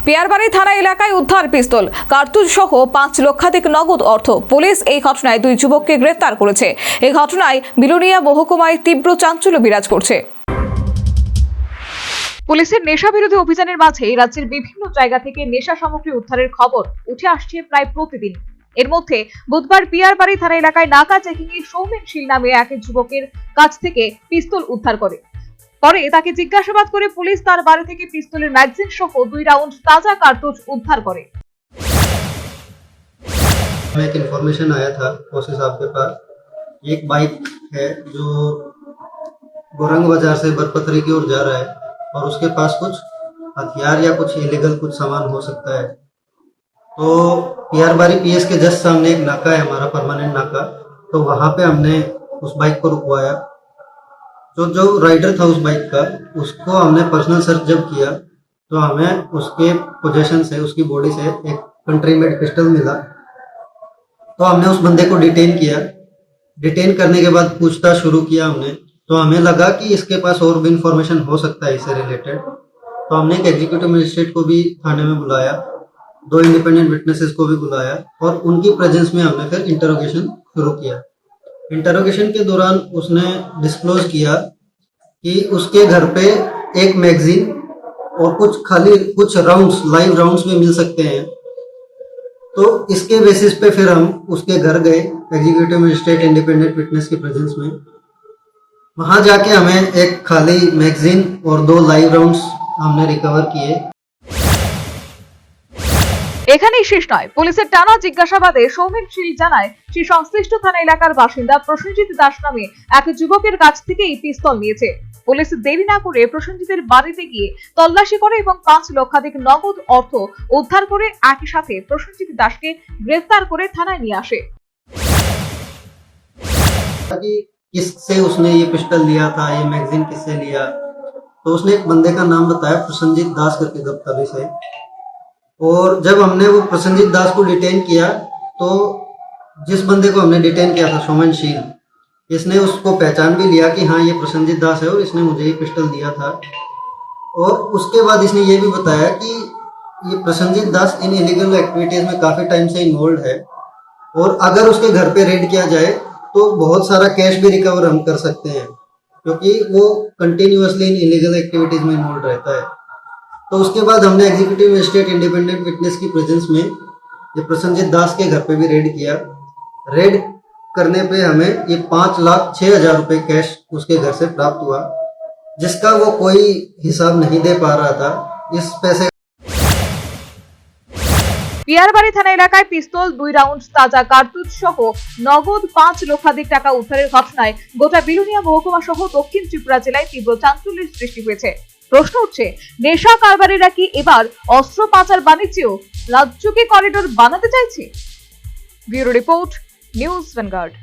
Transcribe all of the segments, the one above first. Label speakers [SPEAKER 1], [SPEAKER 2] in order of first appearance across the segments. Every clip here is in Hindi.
[SPEAKER 1] পিয়ারবাড়ি থানা এলাকায় উদ্ধার পিস্তল, কার্তুজ সহ 5 লক্ষাধিক নগদ অর্থ। পুলিশ এই ঘটনায় 2 যুবককে গ্রেফতার করেছে। এই ঘটনায় বিলোনিয়া মহকুমায় তীব্র চাঞ্চল্য বিরাজ করছে। পুলিশের নেশা বিরোধী অভিযানের মাঝে রাজ্যের বিভিন্ন জায়গা থেকে নেশা সামগ্রী উদ্ধারের খবর উঠে আসছে প্রায় প্রতিদিন। এর মধ্যে বুধবার পিয়ারবাড়ি থানা এলাকায় নাকা চেকিং এ সৌমেন শীল নামে এক যুবকের কাছ থেকে পিস্তল উদ্ধার করে। পরে তাকে জিজ্ঞাসাবাদ করে পুলিশ তার বাড়ি থেকে পিস্তলের ম্যাগাজিন সহ 2 রাউন্ড ताजा कारतूस उद्धार करे।
[SPEAKER 2] हमें एक इन्फॉर्मेशन आया था ओसी साहब के पास, एक बाइक है जो गोरंग बाजार से बरपतरी की ओर जा रहा है और उसके पास कुछ हथियार या कुछ इलीगल कुछ सामान हो सकता है। तो पियारबाड़ी पीएस के जस्ट सामने एक नाका है हमारा, परमानेंट नाका, तो वहाँ पे हमने उस बाइक को रुकवाया। जो राइडर था उस बाइक का, उसको हमने पर्सनल सर्च जब किया तो हमें उसके पोजीशन से, उसकी बॉडी से एक कंट्री मेड पिस्टल मिला। तो हमने उस बंदे को डिटेन किया। डिटेन करने के बाद पूछताछ शुरू किया हमने, तो हमें लगा कि इसके पास और भी इंफॉर्मेशन हो सकता है इससे रिलेटेड। तो हमने एक एग्जीक्यूटिव मजिस्ट्रेट को भी थाने में बुलाया, 2 इंडिपेंडेंट विटनेसेस को भी बुलाया और उनकी प्रेजेंस में हमने फिर इंटरोगेशन शुरू किया। इंटरोगेशन के दौरान उसने डिस्क्लोज किया कि उसके घर पे एक मैगजीन और कुछ राउंड्स, लाइव राउंड्स भी मिल सकते हैं। तो इसके बेसिस पे फिर हम उसके घर गए एग्जीक्यूटिव मजिस्ट्रेट इंडिपेंडेंट विटनेस की प्रेजेंस में। वहां जाके हमें एक खाली मैगजीन और 2 लाइव राउंड्स हमने रिकवर किए।
[SPEAKER 1] এখানেই শেষ নয়। পুলিশের টানা জিজ্ঞাসাবাদে সৌমেন শীল জানায়, সে সংশ্লিষ্ট থানা এলাকার বাসিন্দা প্রসেনজিৎ দাস নামে এক যুবকের কাছ থেকে এই পিস্তল নিয়েছে। পুলিশ দেরি না করে প্রসেনজিতের বাড়িতে গিয়ে তল্লাশি করে এবং 5 লক্ষাধিক নগদ অর্থ উদ্ধার করে একই সাথে প্রসেনজিৎ দাসকে গ্রেফতার করে থানায় নিয়ে আসে।
[SPEAKER 2] किससे उसने ये पिस्टल लिया था, ये मैगजीन किससे लिया, तो उसने एक बंदे का नाम बताया, प्रसन्नजीत दास करके दफ्तरी से। और जब हमने वो प्रसन्नजीत दास को डिटेन किया तो जिस बंदे को हमने डिटेन किया था सौमेन शील, इसने उसको पहचान भी लिया कि हाँ ये प्रसन्नजीत दास है और इसने मुझे ये पिस्टल दिया था। और उसके बाद इसने ये भी बताया कि ये प्रसन्नजीत दास इन इलीगल एक्टिविटीज में काफी टाइम से इन्वॉल्व है और अगर उसके घर पे रेड किया जाए तो बहुत सारा कैश भी रिकवर हम कर सकते हैं, क्योंकि वो कंटिन्यूअसली इन इलीगल एक्टिविटीज में इन्वॉल्व रहता है। तो उसके बाद हमने एग्जीक्यूटिव मजिस्ट्रेट इंडिपेंडेंट विटनेस की प्रेजेंस में ये प्रसन्नजीत दास के घर पे भी रेड किया। रेड करने पे हमें ये 5,06,000 रुपए कैश उसके घर से प्राप्त हुआ, जिसका वो कोई हिसाब नहीं दे पा रहा था। इस पैसे
[SPEAKER 1] পিয়ারবাড়ি থানা এলাকায় পিস্তল, 2 রাউন্ড তাজা কার্তুজ সহ নগদ 5 লক্ষাধিক টাকা উদ্ধারের ঘটনায় গোটা বিলোনিয়া মহকুমা সহ দক্ষিণ ত্রিপুরা জেলায় তীব্র চাঞ্চল্যের সৃষ্টি হয়েছে। প্রশ্ন উঠছে, নেশা কারবারিরা কি এবার অস্ত্র পাচার বাণিজ্যেও রাজ্যকে করিডোর বানাতে চাইছে? Bureau report, news vanguard.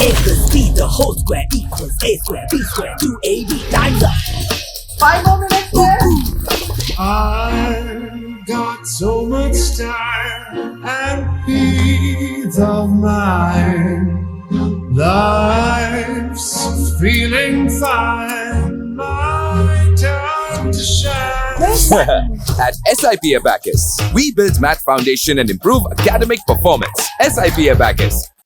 [SPEAKER 3] A plus B, the whole square equals A square, B square, 2AB, time's up.
[SPEAKER 1] 5 more minutes there.
[SPEAKER 4] I've got so much time and peace of mind. Life's feeling fine. My time to shine.
[SPEAKER 5] At SIP Abacus, we build math foundation and improve academic performance. SIP Abacus,